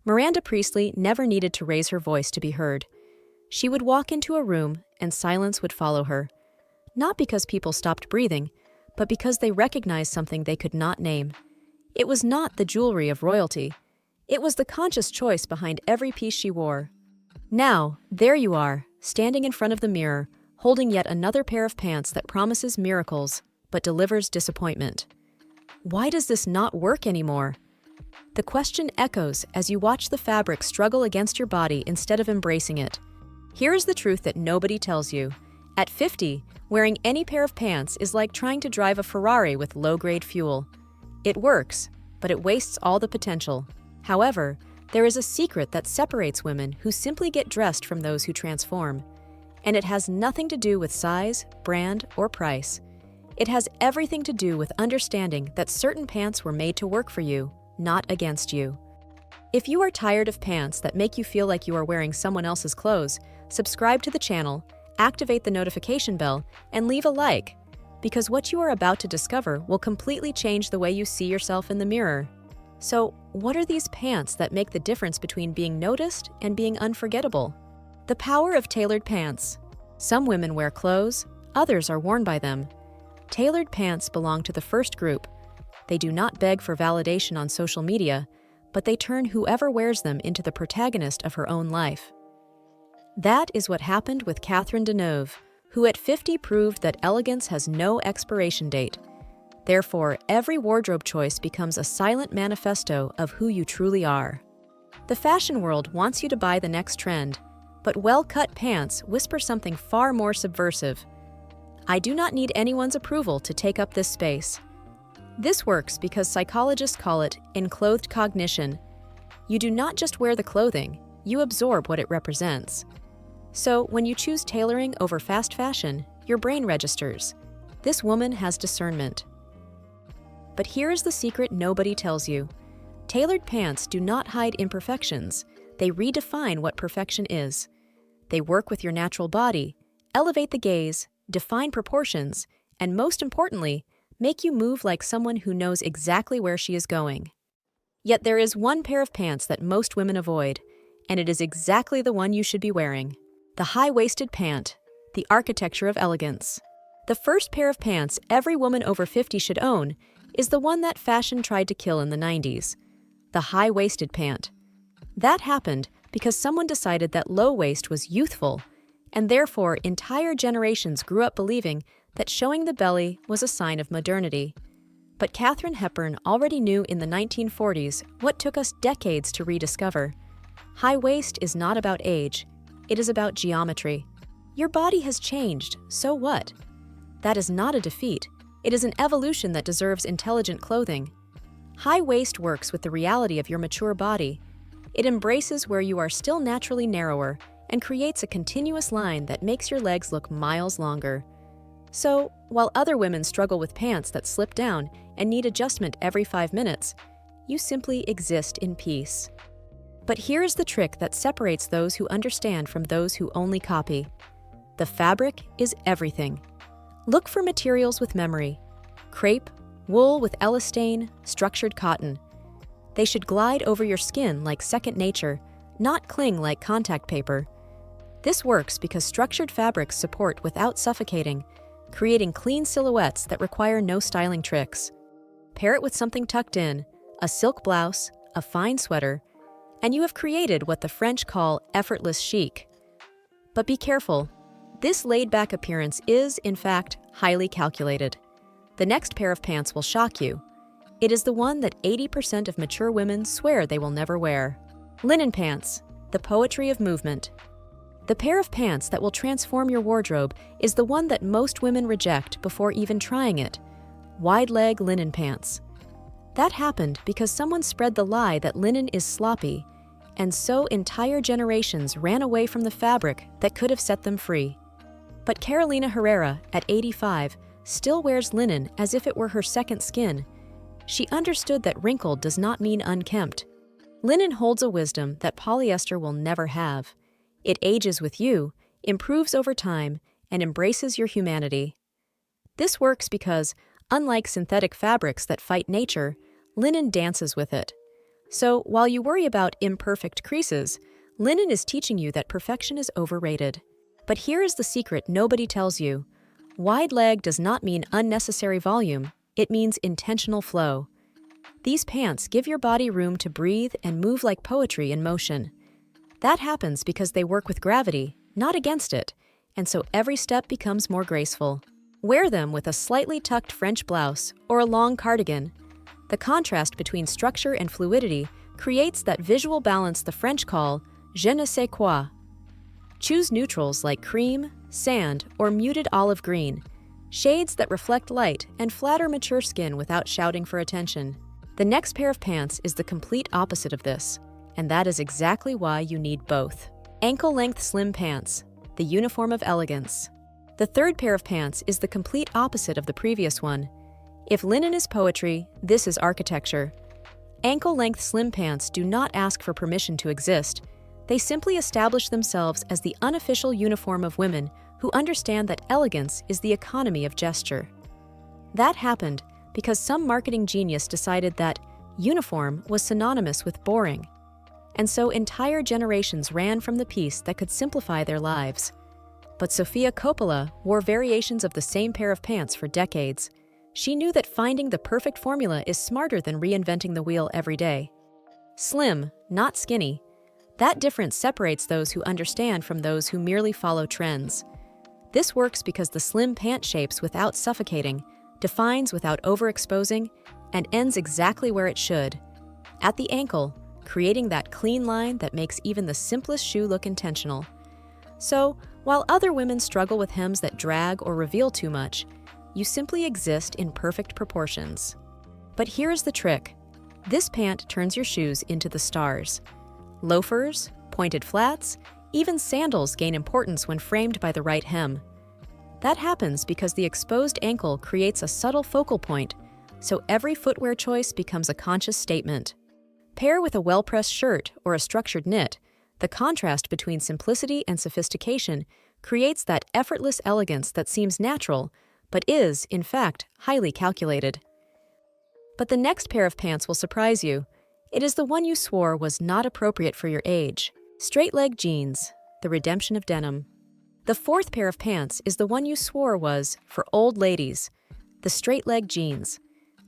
Miranda Priestley never needed to raise her voice to be heard. She would walk into a room and silence would follow her. Not because people stopped breathing, but because they recognized something they could not name. It was not the jewelry of royalty. It was the conscious choice behind every piece she wore. Now, there you are, standing in front of the mirror, holding yet another pair of pants that promises miracles, but delivers disappointment. Why does this not work anymore? The question echoes as you watch the fabric struggle against your body instead of embracing it. Here is the truth that nobody tells you. At 50, wearing any pair of pants is like trying to drive a Ferrari with low-grade fuel. It works, but it wastes all the potential. However, there is a secret that separates women who simply get dressed from those who transform. And it has nothing to do with size, brand, or price. It has everything to do with understanding that certain pants were made to work for you, not against you. If you are tired of pants that make you feel like you are wearing someone else's clothes, subscribe to the channel, activate the notification bell, and leave a like, because what you are about to discover will completely change the way you see yourself in the mirror. So, what are these pants that make the difference between being noticed and being unforgettable? The power of tailored pants. Some women wear clothes, others are worn by them. Tailored pants belong to the first group. They do not beg for validation on social media, but they turn whoever wears them into the protagonist of her own life. That is what happened with Catherine Deneuve, who at 50 proved that elegance has no expiration date. Therefore, every wardrobe choice becomes a silent manifesto of who you truly are. The fashion world wants you to buy the next trend, but well-cut pants whisper something far more subversive. I do not need anyone's approval to take up this space. This works because psychologists call it enclothed cognition. You do not just wear the clothing, you absorb what it represents. So, when you choose tailoring over fast fashion, your brain registers. This woman has discernment. But here is the secret nobody tells you. Tailored pants do not hide imperfections. They redefine what perfection is. They work with your natural body, elevate the gaze, define proportions, and most importantly, make you move like someone who knows exactly where she is going. Yet there is one pair of pants that most women avoid, and it is exactly the one you should be wearing. The high-waisted pant, the architecture of elegance. The first pair of pants every woman over 50 should own is the one that fashion tried to kill in the 90s, the high-waisted pant. That happened because someone decided that low waist was youthful, and therefore entire generations grew up believing that showing the belly was a sign of modernity. But Katharine Hepburn already knew in the 1940s what took us decades to rediscover. High waist is not about age, it is about geometry. Your body has changed, so what? That is not a defeat, it is an evolution that deserves intelligent clothing. High waist works with the reality of your mature body. It embraces where you are still naturally narrower and creates a continuous line that makes your legs look miles longer. So, while other women struggle with pants that slip down and need adjustment every 5 minutes, you simply exist in peace. But here is the trick that separates those who understand from those who only copy. The fabric is everything. Look for materials with memory. Crepe, wool with elastane, structured cotton. They should glide over your skin like second nature, not cling like contact paper. This works because structured fabrics support without suffocating, creating clean silhouettes that require no styling tricks. Pair it with something tucked in, a silk blouse, a fine sweater, and you have created what the French call effortless chic. But be careful. This laid-back appearance is, in fact, highly calculated. The next pair of pants will shock you. It is the one that 80% of mature women swear they will never wear. Linen pants, the poetry of movement. The pair of pants that will transform your wardrobe is the one that most women reject before even trying it. Wide-leg linen pants. That happened because someone spread the lie that linen is sloppy, and so entire generations ran away from the fabric that could have set them free. But Carolina Herrera, at 85, still wears linen as if it were her second skin. She understood that wrinkled does not mean unkempt. Linen holds a wisdom that polyester will never have. It ages with you, improves over time, and embraces your humanity. This works because, unlike synthetic fabrics that fight nature, linen dances with it. So, while you worry about imperfect creases, linen is teaching you that perfection is overrated. But here is the secret nobody tells you. Wide leg does not mean unnecessary volume, it means intentional flow. These pants give your body room to breathe and move like poetry in motion. That happens because they work with gravity, not against it, and so every step becomes more graceful. Wear them with a slightly tucked French blouse or a long cardigan. The contrast between structure and fluidity creates that visual balance the French call je ne sais quoi. Choose neutrals like cream, sand, or muted olive green, shades that reflect light and flatter mature skin without shouting for attention. The next pair of pants is the complete opposite of this, and that is exactly why you need both. Ankle-length slim pants, the uniform of elegance. The third pair of pants is the complete opposite of the previous one. If linen is poetry, this is architecture. Ankle-length slim pants do not ask for permission to exist. They simply establish themselves as the unofficial uniform of women who understand that elegance is the economy of gesture. That happened because some marketing genius decided that uniform was synonymous with boring. And so entire generations ran from the piece that could simplify their lives. But Sofia Coppola wore variations of the same pair of pants for decades. She knew that finding the perfect formula is smarter than reinventing the wheel every day. Slim, not skinny. That difference separates those who understand from those who merely follow trends. This works because the slim pant shapes without suffocating, defines without overexposing, and ends exactly where it should, at the ankle, creating that clean line that makes even the simplest shoe look intentional. So, while other women struggle with hems that drag or reveal too much, you simply exist in perfect proportions. But here's the trick. This pant turns your shoes into the stars. Loafers, pointed flats, even sandals gain importance when framed by the right hem. That happens because the exposed ankle creates a subtle focal point, so every footwear choice becomes a conscious statement. Pair with a well-pressed shirt or a structured knit, the contrast between simplicity and sophistication creates that effortless elegance that seems natural, but is, in fact, highly calculated. But the next pair of pants will surprise you. It is the one you swore was not appropriate for your age. Straight-leg jeans, the redemption of denim. The fourth pair of pants is the one you swore was, for old ladies, the straight-leg jeans.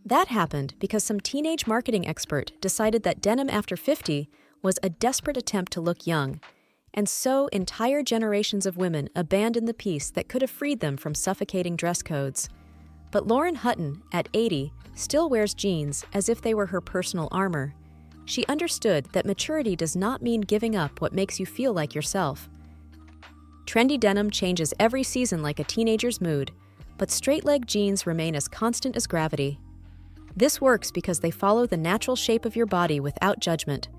That happened because some teenage marketing expert decided that denim after 50 was a desperate attempt to look young, and so entire generations of women abandoned the piece that could have freed them from suffocating dress codes. But Lauren Hutton, at 80, still wears jeans as if they were her personal armor. She understood that maturity does not mean giving up what makes you feel like yourself. Trendy denim changes every season like a teenager's mood, but straight-leg jeans remain as constant as gravity. This works because they follow the natural shape of your body without judgment.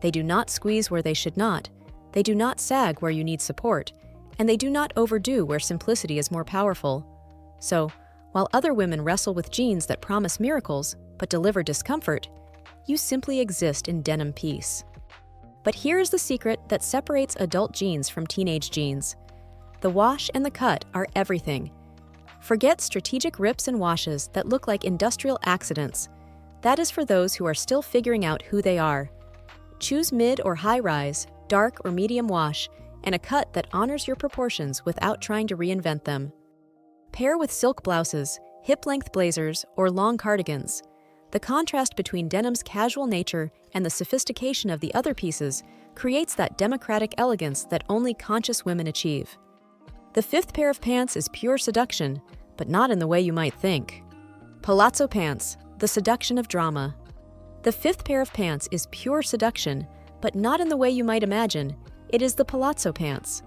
They do not squeeze where they should not, they do not sag where you need support, and they do not overdo where simplicity is more powerful. So, while other women wrestle with jeans that promise miracles but deliver discomfort, you simply exist in denim peace. But here is the secret that separates adult jeans from teenage jeans. The wash and the cut are everything. Forget strategic rips and washes that look like industrial accidents. That is for those who are still figuring out who they are. Choose mid or high rise, dark or medium wash, and a cut that honors your proportions without trying to reinvent them. Pair with silk blouses, hip-length blazers, or long cardigans. The contrast between denim's casual nature and the sophistication of the other pieces creates that democratic elegance that only conscious women achieve. The fifth pair of pants is pure seduction, but not in the way you might think. Palazzo Pants, the seduction of drama. The fifth pair of pants is pure seduction, but not in the way you might imagine. It is the Palazzo Pants.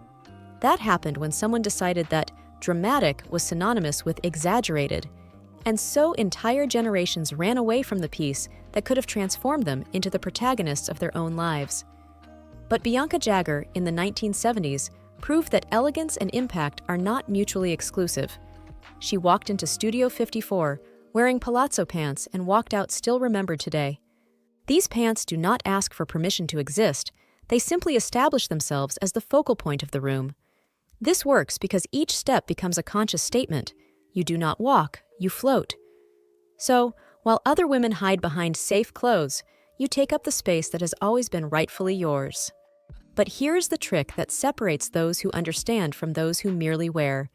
That happened when someone decided that dramatic was synonymous with exaggerated, and so entire generations ran away from the piece that could have transformed them into the protagonists of their own lives. But Bianca Jagger, in the 1970s, proved that elegance and impact are not mutually exclusive. She walked into Studio 54, wearing Palazzo pants, and walked out still remembered today. These pants do not ask for permission to exist, they simply establish themselves as the focal point of the room. This works because each step becomes a conscious statement. You do not walk, you float. So, while other women hide behind safe clothes, You take up the space that has always been rightfully yours. But here's the trick that separates those who understand from those who merely wear.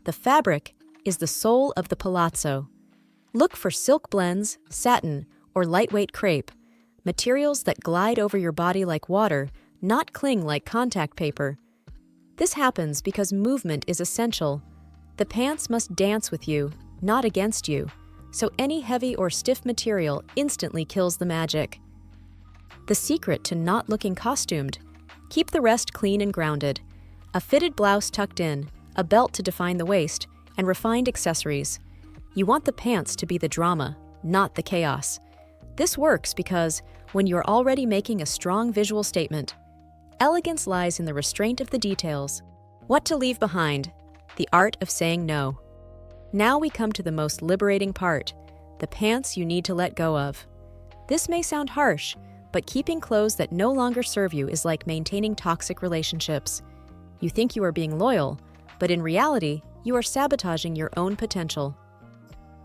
The fabric is the soul of the palazzo. Look for silk blends, satin, or lightweight crepe, materials that glide over your body like water, not cling like contact paper. This happens because movement is essential. The pants must dance with you, not against you, so any heavy or stiff material instantly kills the magic. The secret to not looking costumed: keep the rest clean and grounded. A fitted blouse tucked in, a belt to define the waist, and refined accessories. You want the pants to be the drama, not the chaos. This works because when you're already making a strong visual statement, elegance lies in the restraint of the details. What to leave behind: the art of saying no. Now we come to the most liberating part, the pants you need to let go of. This may sound harsh, but keeping clothes that no longer serve you is like maintaining toxic relationships. You think you are being loyal, but in reality, you are sabotaging your own potential.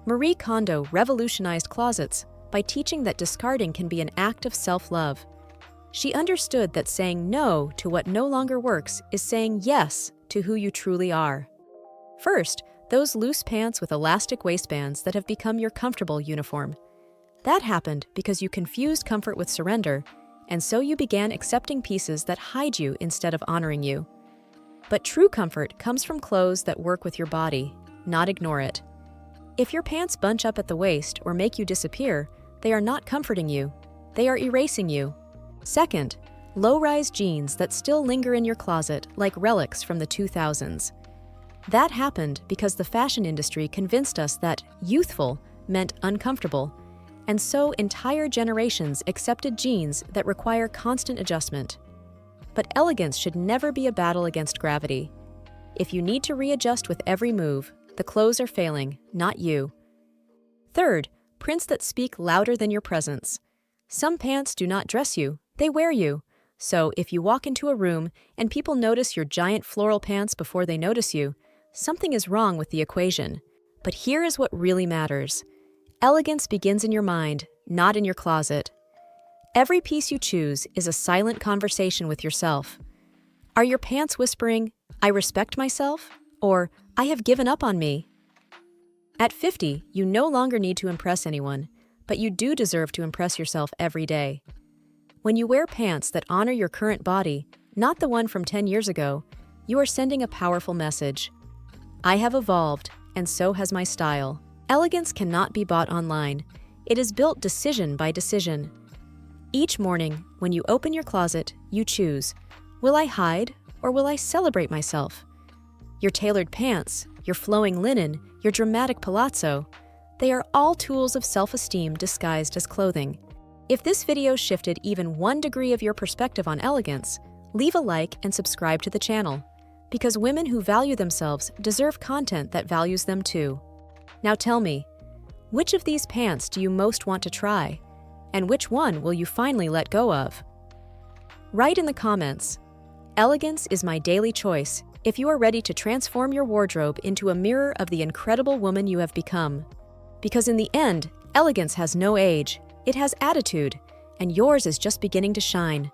Marie Kondo revolutionized closets by teaching that discarding can be an act of self-love. She understood that saying no to what no longer works is saying yes to who you truly are. First, those loose pants with elastic waistbands that have become your comfortable uniform. That happened because you confused comfort with surrender, and so you began accepting pieces that hide you instead of honoring you. But true comfort comes from clothes that work with your body, not ignore it. If your pants bunch up at the waist or make you disappear, they are not comforting you. They are erasing you. Second, low-rise jeans that still linger in your closet like relics from the 2000s. That happened because the fashion industry convinced us that youthful meant uncomfortable, and so entire generations accepted jeans that require constant adjustment. But elegance should never be a battle against gravity. If you need to readjust with every move, the clothes are failing, not you. Third, prints that speak louder than your presence. Some pants do not dress you, they wear you. So if you walk into a room and people notice your giant floral pants before they notice you, something is wrong with the equation. But here is what really matters. Elegance begins in your mind, not in your closet. Every piece you choose is a silent conversation with yourself. Are your pants whispering, "I respect myself," or "I have given up on me"? At 50, you no longer need to impress anyone, but you do deserve to impress yourself every day. When you wear pants that honor your current body, not the one from 10 years ago, you are sending a powerful message. I have evolved, and so has my style. Elegance cannot be bought online. It is built decision by decision. Each morning, when you open your closet, you choose, will I hide or will I celebrate myself? Your tailored pants, your flowing linen, your dramatic palazzo, they are all tools of self-esteem disguised as clothing. If this video shifted even 1 degree of your perspective on elegance, leave a like and subscribe to the channel, because women who value themselves deserve content that values them too. Now tell me, which of these pants do you most want to try? And which one will you finally let go of? Write in the comments, "Elegance is my daily choice," if you are ready to transform your wardrobe into a mirror of the incredible woman you have become. Because in the end, elegance has no age, it has attitude, and yours is just beginning to shine.